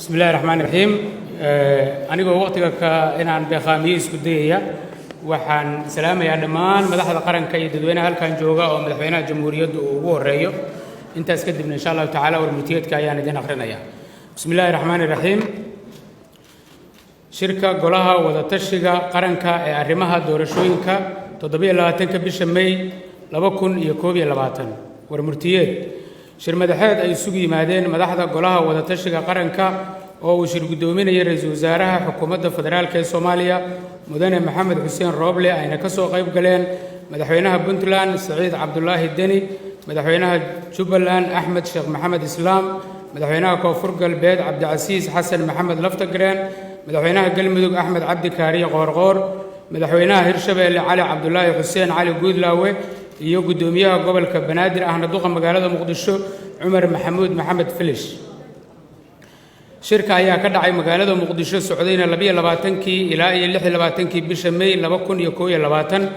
بسم الله الرحمن الرحيم أنا وقتك إن عن بخاميس كدية وحن سلام يا دمان مدحض قرن كيد دوينا هل كان جوجا أو مدحوينا جمهورية ووريو أنت أسكدم إن شاء الله تعالى ورمتيت كيان دين آخرنا يا بسم الله الرحمن الرحيم شركة قلها وذاتشجع قرن كأرمها دورشوينك تضبي الله تنك بشمي لبكون يكوبي لباتن ورمتيت shir madaxeed ay isugu yimaadeen madaxda golaha wada tashiga qaranka oo uu shir gudoominayay ra'iisul wasaaraha xukuumadda federaalka ee Soomaaliya mudane Maxamed Xuseen Rooble ayna ka soo qayb galeen madaxweynaha Puntland Saciid Cabdullaahi Deni madaxweynaha Jubbaland Axmed Sheekh Maxamed Islaam madaxweynaha Koonfur Galbeed Cabdicasiis Xasan Maxamed Laftagreen madaxweynaha Galmudug Axmed Cabdi Kaariye Qoorqoor madaxweynaha Hirshabeelle Cali Cabdullaahi Xuseen Cali Guudlaawe iyo gudoomiyaha gobolka Banaadir ahna duqa magaalada Muqdisho Umar Maxamuud Maxamed Filish shirka ayaa ka dhacay magaalada Muqdisho socdayna 22kii ilaa 26kii bisha May 2021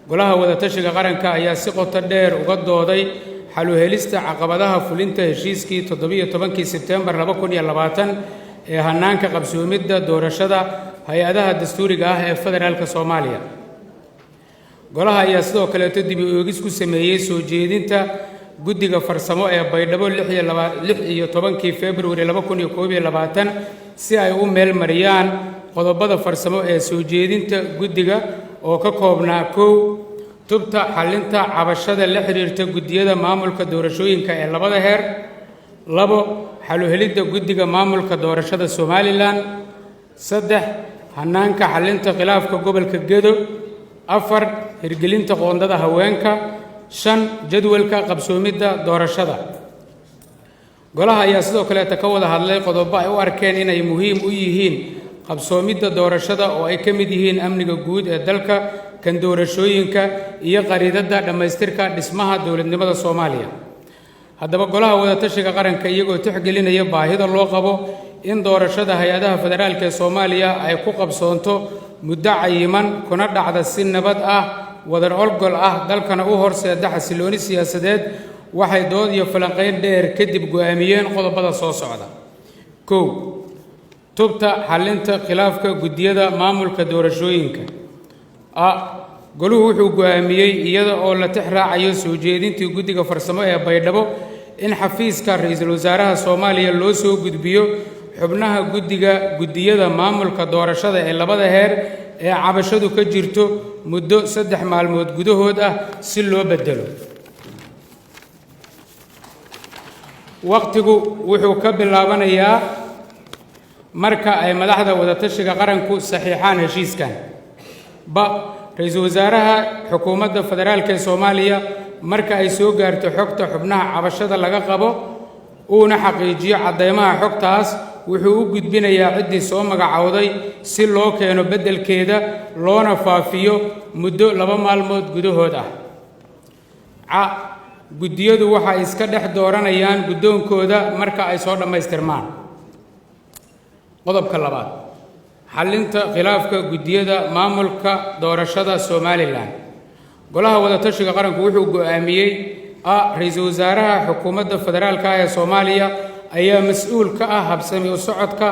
golaha wada tashiga qaranka ayaa si qoto dheer uga dooday xal u helista caqabadaha fulinta heshiiskii 17kii September 2020 ee hanaanka qabsoomidda doorashada hay'adaha dastuuriga ah ee federaalka Soomaaliya golaha ayaa sidoo kale dib u eegis ku sameeyay soo jeedinta guddiga farsamo ee Baydhabo 16 February 2021 si ay u meel mariyaan qodobada farsamo ee soo jeedinta guddiga oo ka koobnaa 1 tubta xalinta cabashada la xiriirta guddiyada maamulka doorashooyinka ee labada heer 2 xal u helidda guddiga maamulka doorashada Somaliland 3 hanaanka xalinta khilaafka gobolka Gedo 4 hirgelinta qoondada haweenka 5 jadwalka qabsoomidda doorashada golaha ayaa sidoo kale ka wada hadlay qodobo ay u arkeen inay muhiim u yihiin qabsoomidda doorashada oo ay ka mid yihiin amniga guud ee dalka kan doorashooyinka iyo qariidada dhamaystirka dhismaha dawladnimada Soomaaliya haddaba golaha wada tashiga qaranka iyagoo tixgelinaya baahida loo qabo in doorashada hay'adaha federaalka ee Soomaaliya ay ku qabsoonto muddo cayiman kuna dhacda si nabad ah wadar olgol ah dalkana u horseeda xasilooni siyaasadeed waxay dood iyo falanqeyn dheer kadib go'aamiyeen qodobada soo socda 1 tubta xalinta khilaafka guddiyada maamulka doorashooyinka goluhu wuxuu go'aamiyay iyada oo la tixraacayo soo jeedintii guddiga farsamo ee Baydhabo in xafiiska ra'iisul wasaaraha Soomaaliya loo soo gudbiyo xubnaha guddiyada maamulka doorashada ee labada heer ee cabashadu ka jirto muddo 3 maalmood gudahood ah si loo bedelo waqtigu wuxuu ka bilaabanayaa marka ay madaxda wada tashiga qaranku saxiixaan heshiiskan ra'iisul wasaaraha xukuumadda federaalka ee Soomaaliya marka ay soo gaarto xogta xubnaha cabashada laga qabo uuna xaqiijiyo cadeymaha xogtaas wuxuu u gudbinayaa ciddii soo magacawday si loo keeno beddelkeeda loona faafiyo muddo 2 maalmood gudahood ah guddiyadu waxa iska dhex dooranayaan guddoonkooda marka ay soo dhammaystirmaan qodobka 2 xalinta khilaafka guddiyada maamulka doorashada Somaliland golaha wada tashiga qaranku wuxuu go'aamiyay ra'iisul wasaaraha xukuumadda federaalka ee Soomaaliya ayaa mas'uul ka ah habsami u socodka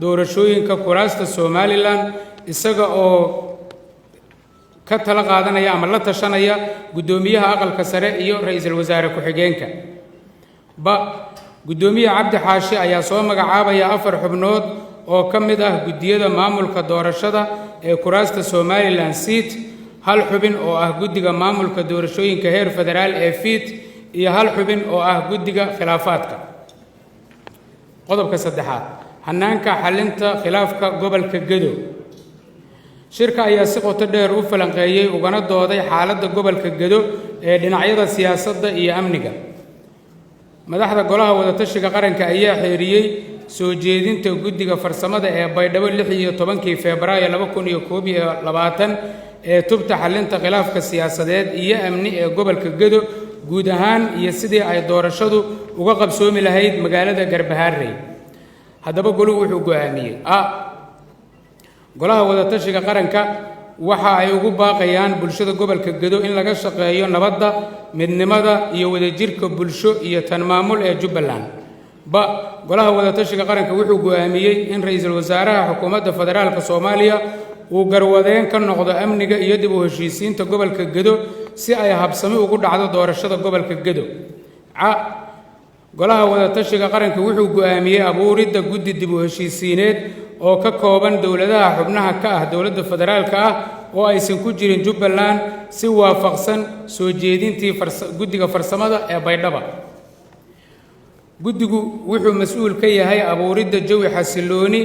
doorashooyinka kuraasta Somaliland isaga oo ka tala qaadanaya ama la tashanaya gudoomiyaha aqalka sare iyo ra'iisul wasaare ku-xigeenka gudoomiyaha Cabdi Xaashi ayaa soo magacaabaya 4 xubnood oo ka mid ah guddiyada maamulka doorashada ee kuraasta Somaliland seat hal xubin oo ah guddiga maamulka doorashooyinka heer federaal ee FIT iyo hal xubin oo ah guddiga khilaafaadka qodobka 3 hanaanka xalinta khilaafka gobolka Gedo shirka ayaa si qoto dheer u falanqeeyay ugana dooday xaaladda gobolka Gedo ee dhinacyada siyaasadda iyo amniga madaxda golaha wada tashiga qaranka ayaa xeeriyay soo jeedinta guddiga farsamada ee Baydhabo 16 Febraayo 2021 ee tubta xalinta khilaafka siyaasadeed iyo amni ee gobolka Gedo guud ahaan iyo sidii ay doorashadu uga qabsoomi lahayd magaalada Garbaharey haddaba goluhu wuxuu go'aamiyay golaha wada tashiga qaranka waxa ay ugu baaqayaan bulshada gobolka Gedo in laga shaqeeyo nabadda midnimada iyo wadajirka bulsho iyo tan maamul ee Jubbaland ba golaha wadatashiga qaranka wuxuu go'aamiyey in ra'iisul wasaaraha xukuumadda federaalka Soomaaliya uu garwadeen ka noqdo amniga iyo dib u heshiisiinta gobolka Gedo si ay habsami ugu dhacdo doorashada gobolka Gedo. golaha wadatashiga qaranka wuxuu go'aamiyey abuuridda guddi dib u heshiisiineed oo ka kooban dowladaha xubnaha ka ah dowladda federaalka ah oo aysan ku jirin Jubbaland si waafaqsan soo jeedintii guddiga farsamada ee Baydhabo. guddigu wuxuu mas'uul ka yahay abuuridda jawi xasilooni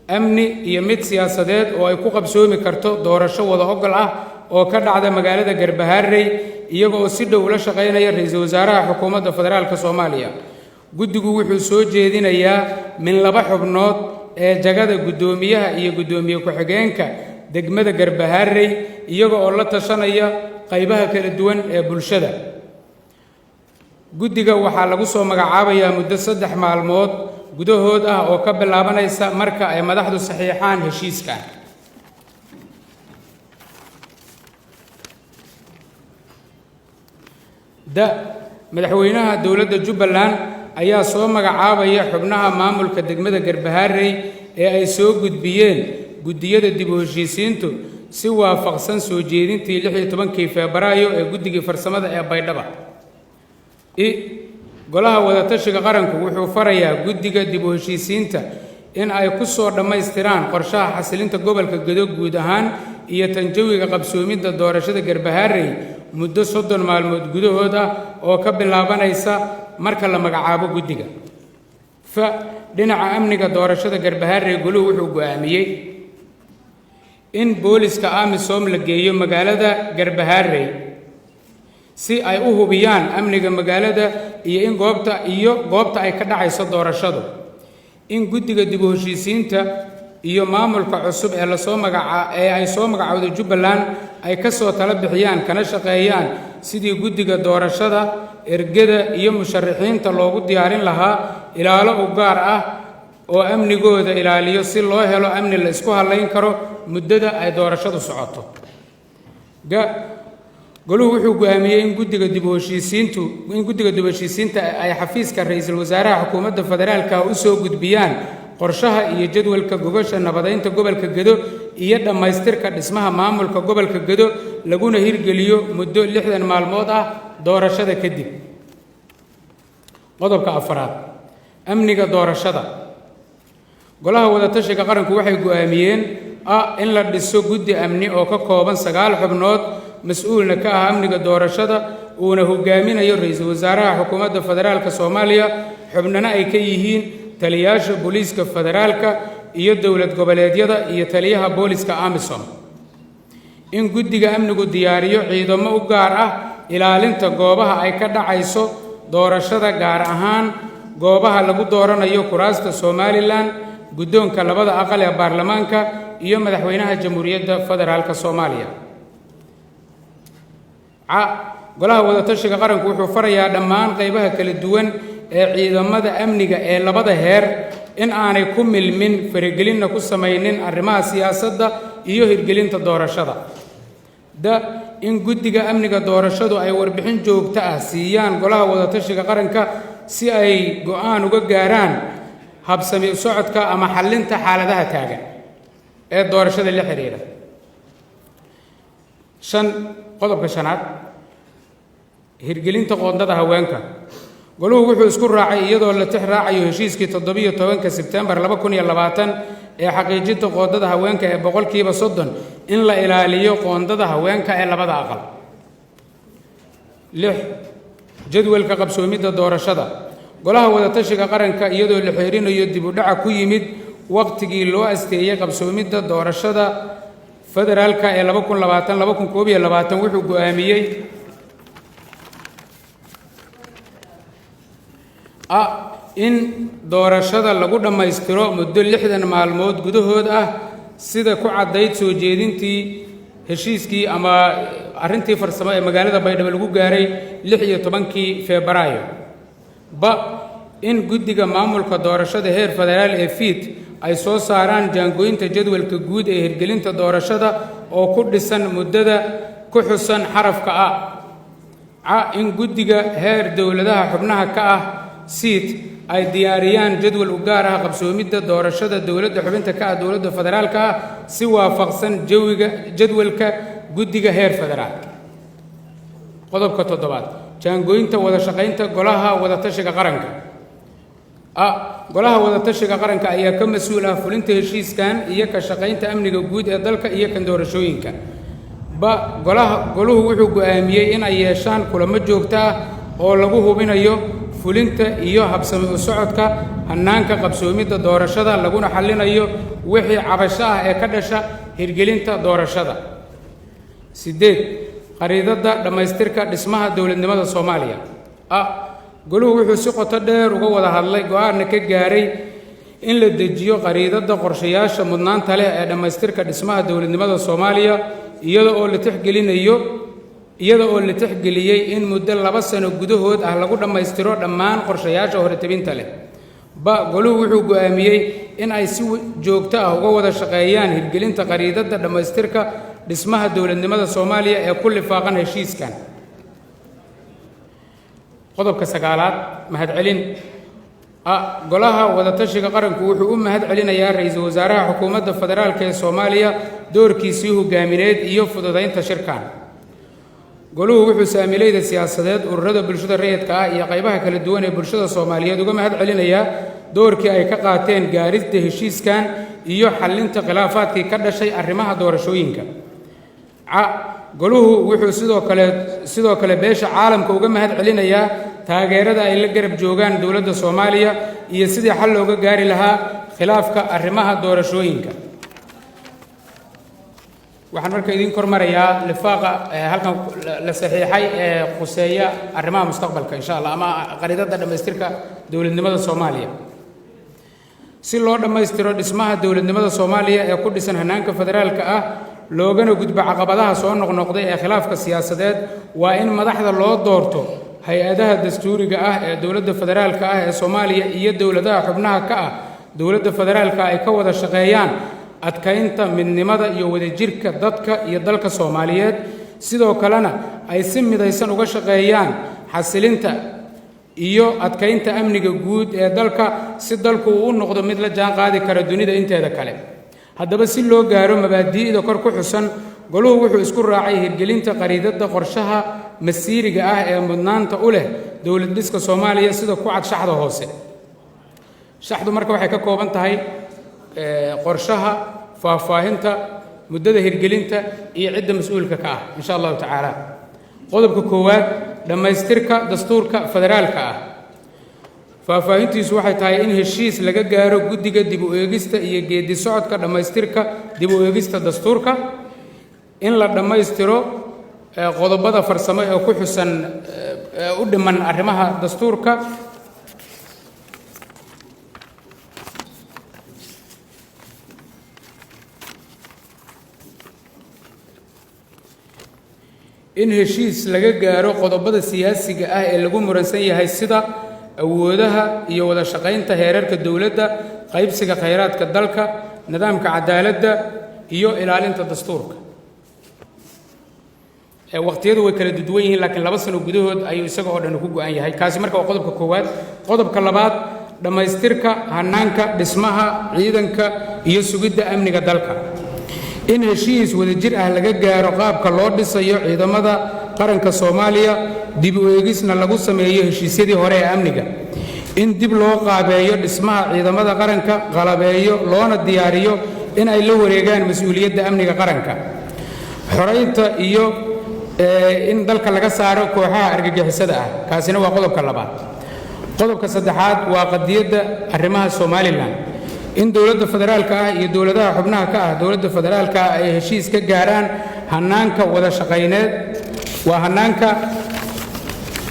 amni iyo mid siyaasadeed oo ay ku qabsoomi karto doorasho wada ogol ah oo ka dhacda magaalada Garbaharey iyaga oo si dhow la shaqeynaya ra'iisul wasaaraha xukuumadda federaalka Soomaaliya. guddigu wuxuu soo jeedinayaa min 2 xubnood ee jagada guddoomiyaha iyo guddoomiye ku-xigeenka degmada Garbaharey iyaga oo la tashanaya qaybaha kala duwan ee bulshada. guddiga waxaa lagu soo magacaabayaa muddo 3 maalmood gudahood ah oo ka bilaabanaysa marka ay madaxdu saxiixaan heshiiska. madaxweynaha dowladda Jubbaland ayaa soo magacaabaya xubnaha maamulka degmada Garbaharey ee ay soo gudbiyeen guddiyada dib u heshiisiintu si waafaqsan soo jeedintii 16 Febraayo ee guddiga farsamada ee Baydhabo. golaha wadatashiga qaranku wuxuu farayaa guddiga dib u heshiisiinta in ay ku soo dhammaystiraan qorshaha xasilinta gobolka Gedo guud ahaan iyo tanjawiga qabsoomidda doorashada Garbaharey muddo 30 maalmood gudahood ah oo ka bilaabanaysa marka la magacaabo guddiga. dhinaca amniga doorashada Garbaharey goluhu wuxuu go'aamiyey in booliska AMISOM la geeyo magaalada Garbaharey si ay u hubiyaan amniga magaalada iyo in goobta ay ka dhacayso doorashadu. in guddiga dib u heshiisiinta iyo maamulka cusub ee ay soo magacowday Jubbaland ay ka soo tala bixiyaan kana shaqeeyaan sidii guddiga doorashada ergada iyo musharaxiinta loogu diyaarin lahaa ilaalo u gaar ah oo amnigooda ilaaliyo si loo helo amni la isku halayn karo muddada ay doorashadu socoto. goluhu wuxuu go'aamiyey in guddiga dib u heshiisiinta ay xafiiska ra'iisul wasaaraha xukuumadda federaalka u soo gudbiyaan qorshaha iyo jadwalka gogosha nabadeynta gobolka Gedo iyo dhammaystirka dhismaha maamulka gobolka Gedo laguna hirgeliyo muddo 60 maalmood ah doorashada kadib. qodobka 4 amniga doorashada. golaha wadatashiga qaranku waxay go'aamiyeen in la dhiso guddi amni oo ka kooban 9 xubnood mas'uulna ka ah amniga doorashada uuna hogaaminayo ra'iisul wasaaraha xukuumadda federaalka Soomaaliya xubnana ay ka yihiin taliyaasha booliiska federaalka iyo dowlad goboleedyada iyo taliyaha booliiska AMISOM. in guddiga amnigu diyaariyo ciidamo u gaar ah ilaalinta goobaha ay ka dhacayso doorashada gaar ahaan goobaha lagu dooranayo kuraasta Somaliland guddoonka 2 aqal ee baarlamaanka iyo madaxweynaha jamhuuriyadda federaalka Soomaaliya. golaha wadatashiga qaranku wuxuu farayaa dhammaan qaybaha kala duwan ee ciidamada amniga ee labada heer in aanay ku milmin faragelinna ku samaynin arrimaha siyaasadda iyo hirgelinta doorashada. in guddiga amniga doorashadu ay warbixin joogto ah siiyaan golaha wadatashiga qaranka si ay go'aan uga gaaraan habsami u socodka ama xallinta xaaladaha taagan ee doorashada la xiriira. qodobka 5 hirgelinta qoondada haweenka. goluhu wuxuu isku raacay iyadoo la tix raacayo heshiiskii 17 Sebtembar 2020 ee xaqiijinta qoondada haweenka ee 30% in la ilaaliyo qoondada haweenka ee 2 aqal. 6 jadwalka qabsoomidda doorashada. golaha wadatashiga qaranka iyadoo la xiriirinayo dib u dhaca ku yimid waqtigii loo asteeyay qabsoomidda doorashada federaalka ee 2020-2021 wuxuu go'aamiyey in doorashada lagu dhammaystiro muddo 60 maalmood gudahood ah sida ku caddayd soo jeedintii heshiiskii ama arrintii farsamo ee magaalada Baydhabo lagu gaaray 16 Febraayo. in guddiga maamulka doorashada heer federaal ee FID ay soo saaraan jaangooyinta jadwalka guud ee hirgelinta doorashada oo ku dhisan muddada ku xusan xarafka in guddiga heer dowladaha xubnaha ka ah SID ay diyaariyaan jadwal u gaar ah qabsoomidda doorashada dowladda xubinta ka ah dowladda federaalka ah si waafaqsan jadwalka guddiga heer federaal. qodobka 7 jaangooyinta wada shaqaynta golaha wada tashiga qaranka. golaha wada tashiga qaranka ayaa ka mas'uul ah fulinta heshiiskan iyo ka shaqaynta amniga guud ee dalka iyo kan doorashooyinka. goluhu wuxuu go'aamiyey in ay yeeshaan kulamo joogto ah oo lagu hubinayo fulinta iyo habsami u socodka hannaanka qabsoomidda doorashada laguna xallinayo wixii cabasho ah ee ka dhasha hirgelinta doorashada. 8 qariidada dhammaystirka dhismaha dowladnimada Soomaaliya. goluhu wuxuu si qoto dheer uga wada hadlay go'aanna ka gaaray in la dejiyo qariidada qorshayaasha mudnaanta leh ee dhammaystirka dhismaha dowladnimada Soomaaliya iyada oo la tixgeliyey in muddo 2 sano gudahood ah lagu dhammaystiro dhammaan qorshayaasha horetabinta leh. goluhu wuxuu go'aamiyey in ay si joogto ah uga wada shaqeeyaan hirgelinta qariidada dhammaystirka dhismaha dowladnimada Soomaaliya ee ku lifaaqan heshiiskan. qodobka 9 mahadcelin. golaha wada tashiga qaranku wuxuu u mahadcelinayaa ra'iisul wasaaraha xukuumadda federaalka ee Soomaaliya doorkiisii hogaamineed iyo fududeynta shirkan. goluhu wuxuu saamilayda siyaasadeed ururada bulshada rayidka ah iyo qaybaha kala duwan ee bulshada Soomaaliyeed uga mahadcelinayaa doorkii ay ka qaateen gaarista heshiiskan iyo xallinta khilaafaadkii ka dhashay arrimaha doorashooyinka. goluhu wuxuu sidoo kale beesha caalamka uga mahadcelinayaa taageerada ay la garab joogaan dowladda Soomaaliya iyo sidii xal looga gaari lahaa khilaafka arrimaha doorashooyinka. waxaan markaa idin kormarayaa lifaaqa halkan la saxiixay ee quseeya arrimaha mustaqbalka insha Allah ama qariidada dhammaystirka dowladnimada Soomaaliya. si loo dhammaystiro dhismaha dowladnimada Soomaaliya ee ku dhisan hannaanka federaalka ah loogana gudbo caqabadaha soo noqnoqday ee khilaafka siyaasadeed waa in madaxda loo doorto hay-adaha dastuuriga ah ee dowladda federaalka ah ee Soomaaliya iyo dowladaha xubnaha ka ah dowladda federaalka ay ka wada shaqeeyaan adkaynta midnimada iyo wadajirka dadka iyo dalka Soomaaliyeed sidoo kalena ay si midaysan uga shaqeeyaan xasilinta iyo adkaynta amniga guud ee dalka si dalku uu noqdo mid la jaan qaadi kara dunida inteeda kale. haddaba si loo gaaro mabaadi'da kor ku xusan goluhu wuxuu isku raacay hirgelinta qariidada qorshaha masiiriga ah ee mudnaanta u leh dowlad dhiska Soomaaliya sida ku cad shaxda hoose. shaxdu marka waxay ka kooban tahay qorshaha faahfaahinta muddada hirgelinta iyo cidda mas'uulka ka ah insha Allah tacaala. qodobka 1 dhammaystirka dastuurka federaalka ah. faahfaahintiisu waxay tahay in heshiis laga gaaro guddiga dib u eegista iyo geedi socodka dhammaystirka dib u eegista dastuurka, in la dhammaystiro qodobada farsamo ee ku xusan u dhiman arrimaha dastuurka, in heshiis laga gaaro qodobada siyaasiga ah ee lagu muransan yahay sida awoodaha iyo wada shaqaynta heerarka dowladda, qaybsiga khayraadka dalka, nidaamka cadaaladda iyo ilaalinta dastuurka. waqtiyadu way kala duwan yihiin laakiin 2 sano gudahood ayuu isaga oo dhan ku go'an yahay. kaasi marka waa qodobka 1. qodobka 2 dhammaystirka hannaanka dhismaha ciidanka iyo sugidda amniga dalka. in heshiis wadajir ah laga gaaro qaabka loo dhisayo ciidamada qaranka Soomaaliya, dib u eegisna lagu sameeyo heshiisyadii hore ee amniga. in dib loo qaabeeyo dhismaha ciidamada qaranka, qalabeeyo loona diyaariyo in ay la wareegaan mas'uuliyadda amniga qaranka. xoreynta iyo in dalka laga saaro kooxaha argagixisada ah. kaasina waa qodobka 2. qodobka 3 waa qadiyadda arrimaha Somaliland. in dowladda federaalka ah iyo dowladaha xubnaha ka ah dowladda federaalka ah ay heshiis ka gaaraan hannaanka wada shaqayneed waa hannaanka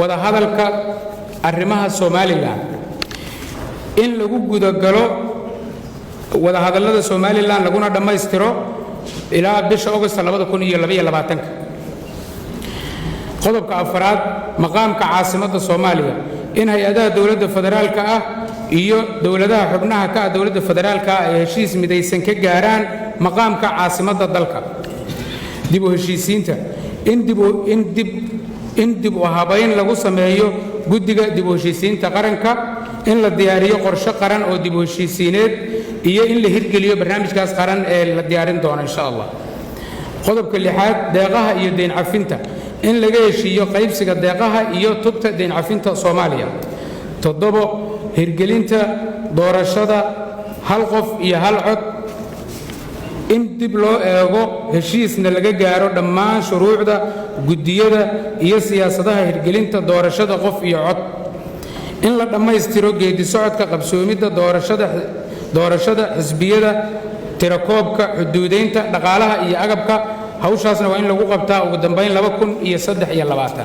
wada hadalka arrimaha Somaliland. in lagu gudagalo wada hadallada Somaliland laguna dhammaystiro ilaa bisha August 2022. qodobka 4 maqaamka caasimadda Soomaaliya. in hay-adaha dowladda federaalka ah iyo dowladaha xubnaha ka ah dowladda federaalka ay heshiis midaysan ka gaaraan maqaamka caasimadda dalka. dib u heshiisiinta. in dib u habayn lagu sameeyo guddiga dib u heshiisiinta qaranka in la diyaariyo qorshe qaran oo dib u heshiisiineed iyo in la hirgeliyo barnaamijkaas qaran ee la diyaarin doono insha allah. qodobka 6 deeqaha iyo deyn cafinta in laga heshiiyo qaybsiga deeqaha iyo tubta deyn cafinta Soomaaliya. 7 hirgelinta doorashada hal qof iyo hal cod in dib loo eego heshiisna laga gaaro dhammaan shuruucda guddiyada iyo siyaasadaha hirgelinta doorashada qof iyo cod in la dhammaystiro geedi socodka qabsoomidda doorashada xisbiyada tirakoobka xuduudeynta dhaqaalaha iyo agabka hawshaasna waa in lagu qabtaa ugu dambeyn 2023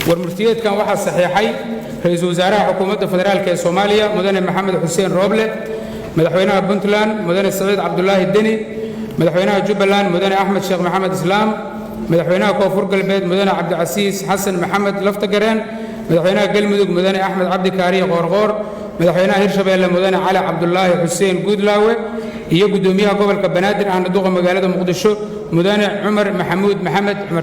warmurtiyeedkan waxaa saxiixay ra'iisul wasaaraha xukuumadda federaalka ee Soomaaliya mudane Maxamed Xuseen Rooble madaxweynaha Puntland mudane Saciid Cabdullaahi Deni madaxweynaha Jubbaland mudane Axmed Sheekh Maxamed Islaam madaxweynaha Koonfur Galbeed mudane Cabdicasiis Xasan Maxamed Laftagareen madaxweynaha Galmudug mudane Axmed Cabdi Kaariye Qoorqoor madaxweynaha Hirshabeelle mudane Cali Cabdullaahi Xuseen Guudlaawe iyo gudoomiyaha gobolka Banaadir ahna duqa magaalada Muqdisho mudane Cumar Maxamuud Maxamed Cumar